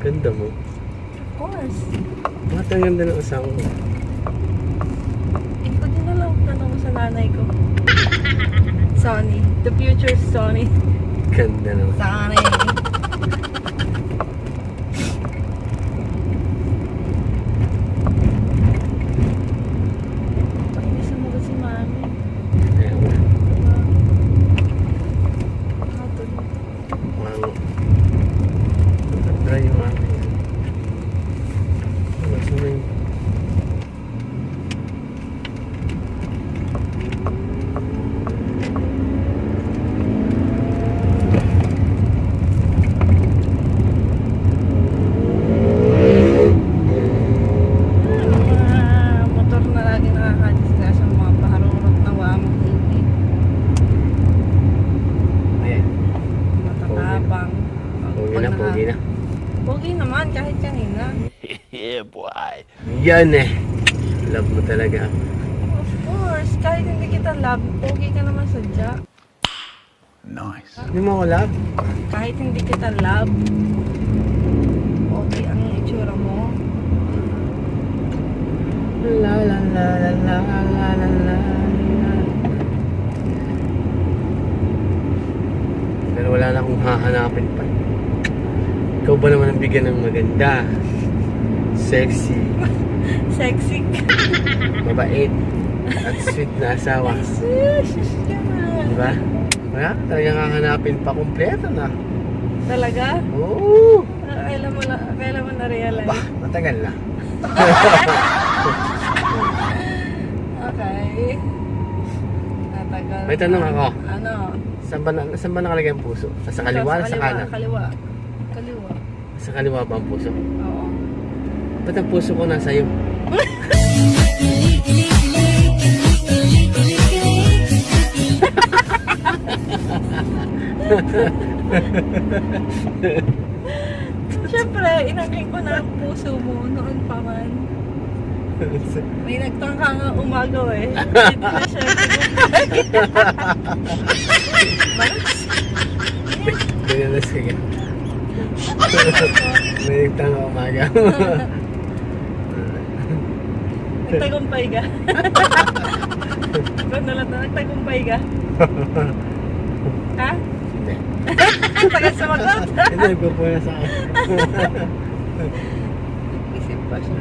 Ganda mo. Of course. Bakit ang ganda ng asawa mo? Hindi ko din alam kung ano sa nanay ko. Sony. The future is Sony. Ganda naman. Sony. Painis mo ba si mami? Kaya nga. Katol. Wow. Try yung akin. Gusto mo yung... Motor na lagi nakakadisgrasya ng mga paharurot na wamang hindi. Ayan. Matatapang. Pogi na, pogi na. Pogi naman kahit kanina. Yeah, boy. Yan eh. Love mo talaga. Of course, kahit hindi kita love, pogi ka naman sadya. Nice. Hindi mo ako love? Kahit hindi kita love, pogi ang itsura mo. La la la la la la la la. Pero wala na akong hahanapin pa. Ikaw ba naman ang bigyan ng maganda? Sexy, Sexy ka. mabait, at sweet na asawa. Sus ka na. Diba? Wala, talagang hahanapin pa kompleto na. Talaga? Oo! Kailan mo na-realize? Bah, matagal na. Okay. Natagal. May tanong ako. Ano? Saan ba nakalagay ang puso? Sa kaliwa o sa kanan? Kaliwa. Kaliwa. Sa kaliwa ba ang puso? Oo. Ba't ang puso ko nasa iyo? Siyempre, inangkin ko na ang puso mo noon pa man. May nagtangka nga umaga eh. Dito na siya. Ganyan na sige. May nagtanga umaga. Nagtagumpay ka. Ikaw na lang na, nagtagumpay ka. Ha? Hindi. Tagal sumagot. Hindi, nagpupuna sa akin. Isip pa siya.